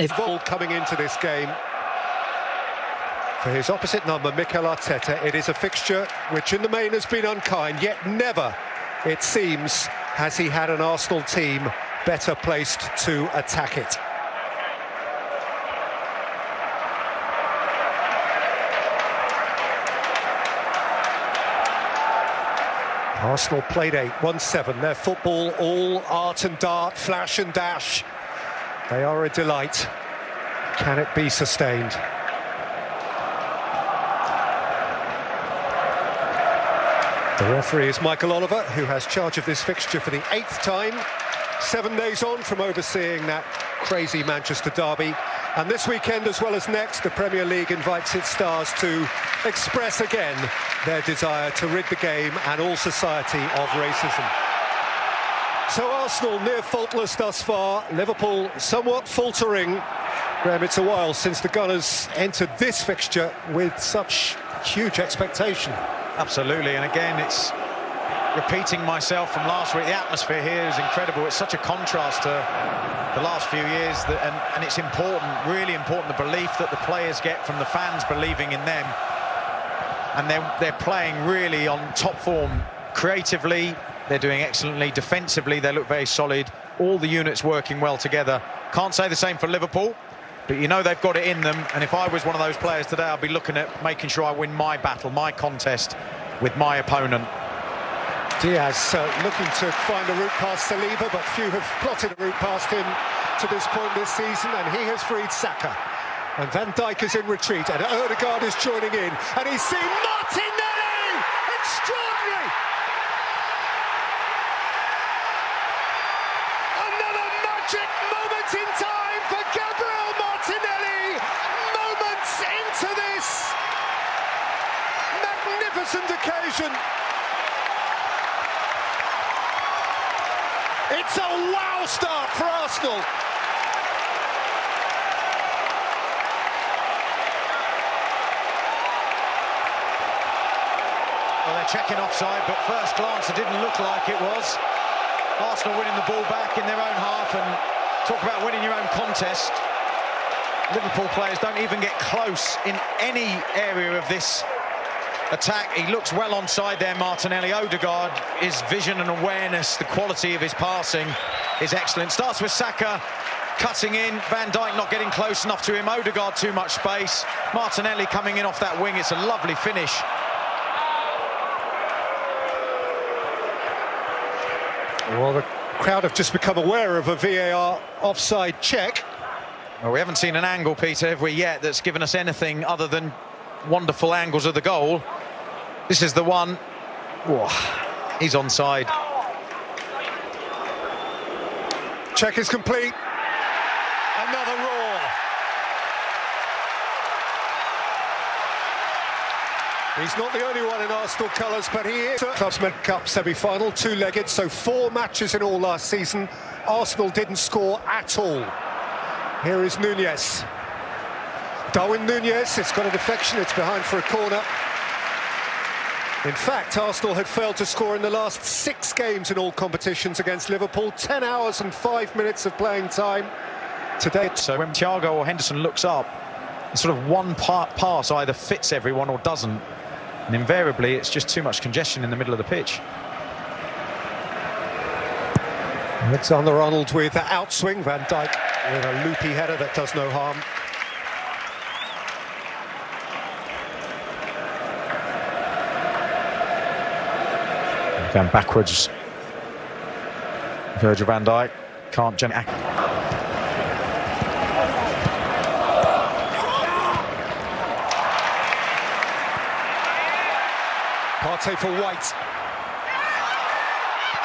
If ball coming into this game for his opposite number, Mikel Arteta, it is a fixture which in the main has been unkind, yet never, it seems, has he had an Arsenal team better placed to attack it. Arsenal played 8, 1-7. Their football, all art and dart, flash and dash. They are a delight. Can it be sustained? The referee is Michael Oliver, who has charge of this fixture for the 8th time. 7 days on from overseeing that crazy Manchester derby. And this weekend, as well as next, the Premier League invites its stars to express again their desire to rid the game and all society of racism. So Arsenal near faultless thus far, Liverpool somewhat faltering. Graham, it's a while since the Gunners entered this fixture with such huge expectation. Absolutely, and again, it's repeating myself from last week. The atmosphere here is incredible. It's such a contrast to the last few years, and it's important, really important, the belief that the players get from the fans believing in them. And they're playing really on top form. Creatively, they're doing excellently. Defensively, they look very solid. All the units working well together. Can't say the same for Liverpool, but you know they've got it in them. And if I was one of those players today, I'd be looking at making sure I win my battle, my contest with my opponent. Diaz looking to find a route past Saliba, but few have plotted a route past him to this point this season, and he has freed Saka. And Van Dijk is in retreat, and Odegaard is joining in, and he's seen Martinelli! Extraordinary! Another magic moment in time for Gabriel Martinelli! Moments into this magnificent occasion. It's a wow start for Arsenal. Well, they're checking offside, but first glance it didn't look like it was. Arsenal winning the ball back in their own half, and talk about winning your own contest. Liverpool players don't even get close in any area of this attack. He looks well onside there, Martinelli. Odegaard, his vision and awareness, the quality of his passing is excellent. Starts with Saka cutting in, Van Dijk not getting close enough to him, Odegaard too much space, Martinelli coming in off that wing. It's a lovely finish. Well, the crowd have just become aware of a VAR offside check. Well, we haven't seen an angle, Peter, have we, yet, that's given us anything other than wonderful angles of the goal. This is the one. Whoa, he's onside. Check is complete. Another roar. He's not the only one in Arsenal colours, but he is. Clubsmen Cup semi-final, two-legged, so 4 matches in all last season. Arsenal didn't score at all. Here is Nunez. Darwin Nunez, it's got a deflection, it's behind for a corner. In fact, Arsenal had failed to score in the last 6 games in all competitions against Liverpool. 10 hours and 5 minutes of playing time today. So when Thiago or Henderson looks up, sort of one pass either fits everyone or doesn't. And invariably, it's just too much congestion in the middle of the pitch. Alexander-Arnold with the outswing, Van Dijk with a loopy header that does no harm. Going backwards, Virgil van Dijk can't generate. Partey for White.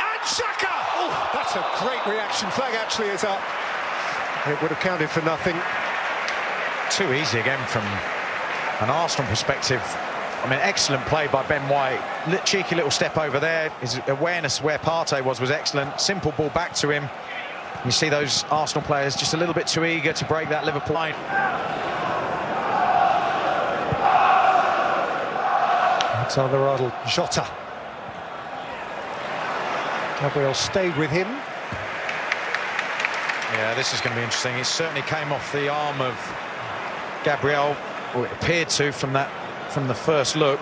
And Xhaka! Oh, that's a great reaction. Flag actually is up. It would have counted for nothing. Too easy again from an Arsenal perspective. I mean, excellent play by Ben White. Cheeky little step over there. His awareness where Partey was excellent. Simple ball back to him. You see those Arsenal players just a little bit too eager to break that Liverpool line. Alexander-Arnold, Jota. Gabriel stayed with him. Yeah, this is going to be interesting. It certainly came off the arm of Gabriel, or it appeared to from the first look.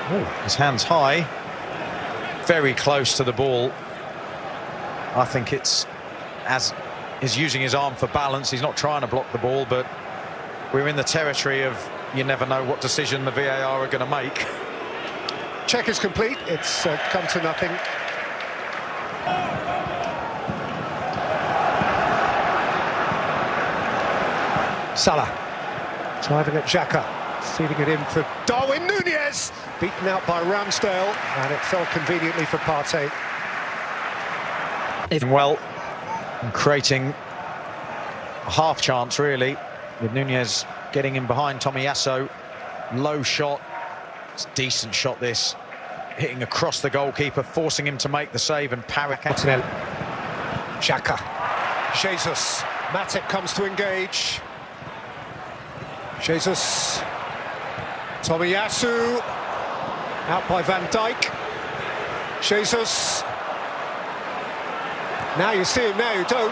Oh, his hands high, very close to the ball. I think it's as he's using his arm for balance. He's not trying to block the ball, but we're in the territory of you never know what decision the VAR are going to make. Check is complete. It's come to nothing. Salah driving at Xhaka, feeding it in for Darwin Núñez, beaten out by Ramsdale, and it fell conveniently for Partey. Well, and creating a half chance really, with Núñez getting in behind Tomiyasu. Low shot, it's a decent shot this, hitting across the goalkeeper, forcing him to make the save, and Xhaka, Jesus, Matip comes to engage. Jesus, Tomiyasu, out by Van Dijk. Jesus, now you see him, now you don't.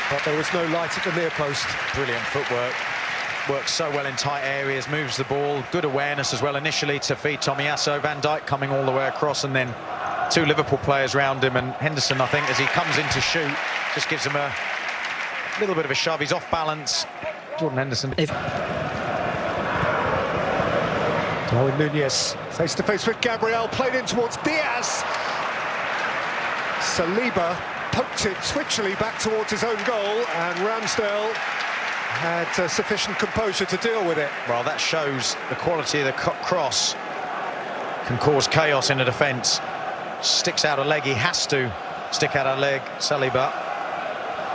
But there was no light at the near post. Brilliant footwork, works so well in tight areas, moves the ball, good awareness as well initially to feed Tomiyasu. Van Dijk coming all the way across, and then two Liverpool players round him, and Henderson, I think, as he comes in to shoot, just gives him a little bit of a shove. He's off balance. Jordan Henderson. Darwin Núñez face to face with Gabriel, played in towards Diaz. Saliba poked it twitchily back towards his own goal, and Ramsdale had sufficient composure to deal with it. Well, that shows the quality of the cross can cause chaos in a defence. Sticks out a leg, he has to stick out a leg, Saliba.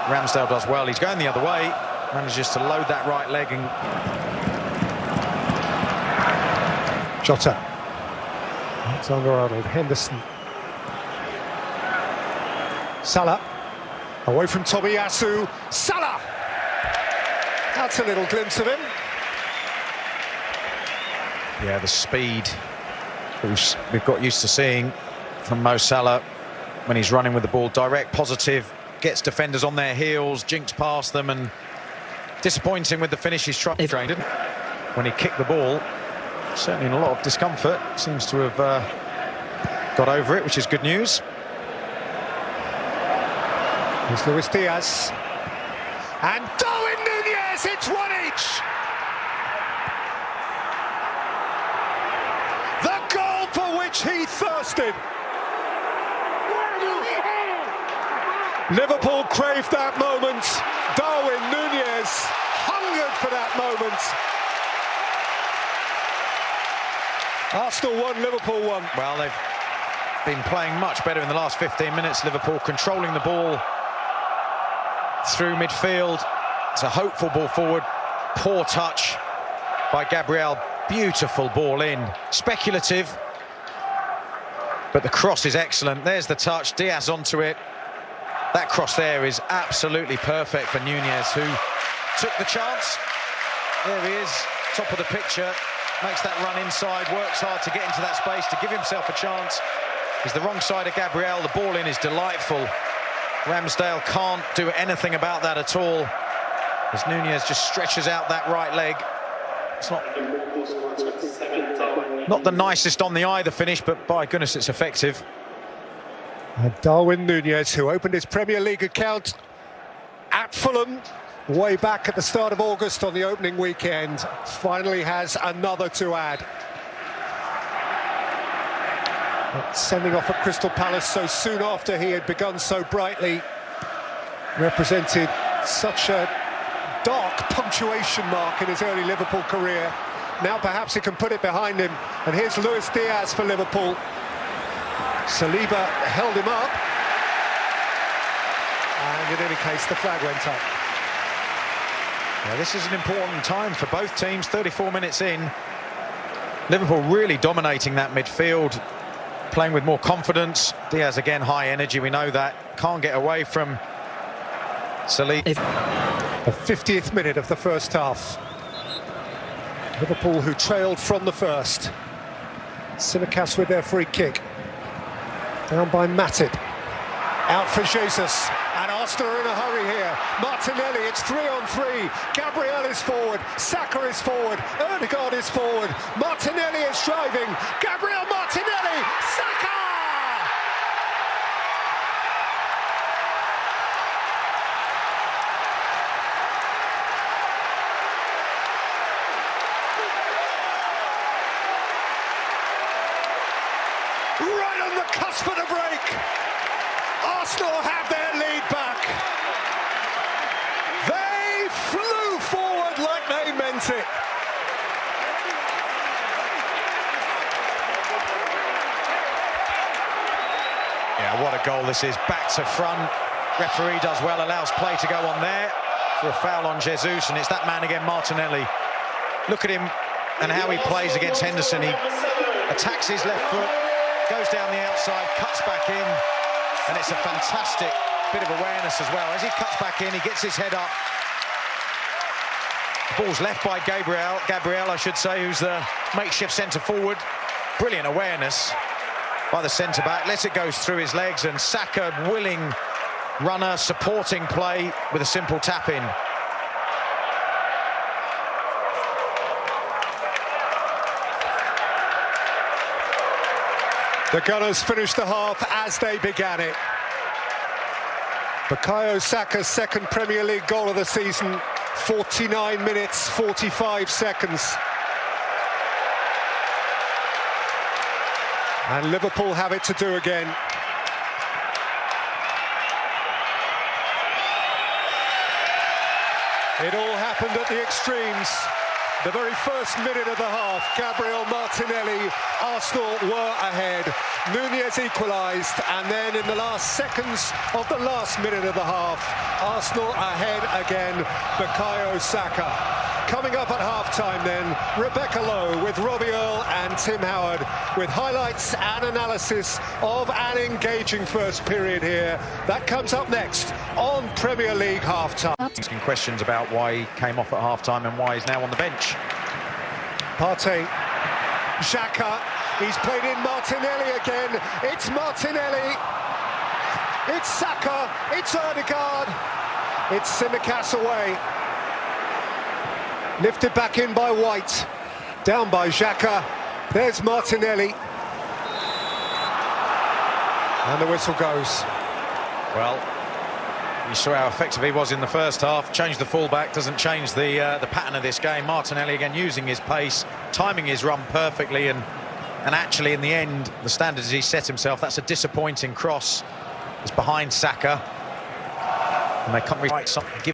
Ramsdale does well, he's going the other way, manages to load that right leg, and Jota, Alexander-Arnold, Henderson, Salah, away from Tomiyasu, Salah! That's a little glimpse of him. Yeah, the speed that we've got used to seeing from Mo Salah when he's running with the ball, direct, positive, gets defenders on their heels, jinks past them, and disappointing with the finish he's tried, didn't he? When he kicked the ball, certainly in a lot of discomfort, seems to have got over it, which is good news. Here's Luis Diaz, and Darwin Núñez, it's one each! The goal for which he thirsted! Liverpool craved that moment. Darwin Núñez hungered for that moment. Arsenal won, Liverpool won. Well, they've been playing much better in the last 15 minutes. Liverpool controlling the ball through midfield. It's a hopeful ball forward. Poor touch by Gabriel. Beautiful ball in. Speculative, but the cross is excellent. There's the touch. Diaz onto it. That cross there is absolutely perfect for Núñez, who took the chance. There he is, top of the picture. Makes that run inside, works hard to get into that space to give himself a chance. He's the wrong side of Gabriel. The ball in is delightful. Ramsdale can't do anything about that at all, as Núñez just stretches out that right leg. It's not the nicest on the eye, the finish, but by goodness, it's effective. And Darwin Núñez, who opened his Premier League account at Fulham way back at the start of August on the opening weekend, finally has another to add. Sending off at Crystal Palace so soon after he had begun so brightly, represented such a dark punctuation mark in his early Liverpool career. Now perhaps he can put it behind him, and here's Luis Diaz for Liverpool. Saliba held him up, and in any case the flag went up. Yeah, this is an important time for both teams. 34 minutes in, Liverpool really dominating that midfield, playing with more confidence. Diaz again, high energy, we know that. Can't get away from Saliba. The 50th minute of the first half. Liverpool, who trailed from the first. Tsimikas with their free kick. Down by Matip. Out for Jesus, and Arsenal are in a hurry here. Martinelli, it's 3-on-3. Gabriel is forward, Saka is forward, Odegaard is forward. Martinelli is driving. Gabriel Martinelli, Saka! Right on the cusp of the break. Arsenal have their lead back. They flew forward like they meant it. Yeah, what a goal this is. Back to front. Referee does well, allows play to go on there for a foul on Jesus, and it's that man again, Martinelli. Look at him and how he plays against Henderson. He attacks his left foot, goes down the outside, cuts back in, and it's a fantastic bit of awareness as well. As he cuts back in, he gets his head up. The ball's left by Gabriel, I should say, who's the makeshift centre forward. Brilliant awareness by the centre back. Lets it go through his legs, and Saka, willing runner, supporting play with a simple tap in. The Gunners finished the half as they began it. Bukayo Saka's second Premier League goal of the season, 49 minutes, 45 seconds. And Liverpool have it to do again. It all happened at the extremes. The very first minute of the half, Gabriel Martinelli, Arsenal were ahead. Nunez equalised, and then in the last seconds of the last minute of the half, Arsenal ahead again, Bukayo Saka. Coming up at half-time then, Rebecca Lowe with Robbie Earle and Tim Howard with highlights and analysis of an engaging first period here. That comes up next on Premier League half-time. Asking questions about why he came off at half-time and why he's now on the bench. Partey, Xhaka, he's played in Martinelli again. It's Martinelli, it's Saka, it's Odegaard, it's Tsimikas away. Lifted back in by White, down by Xhaka. There's Martinelli. And the whistle goes. Well, you saw how effective he was in the first half. Changed the fullback, doesn't change the pattern of this game. Martinelli again using his pace, timing his run perfectly, and actually in the end, the standards he set himself, that's a disappointing cross. It's behind Saka. And they can't really give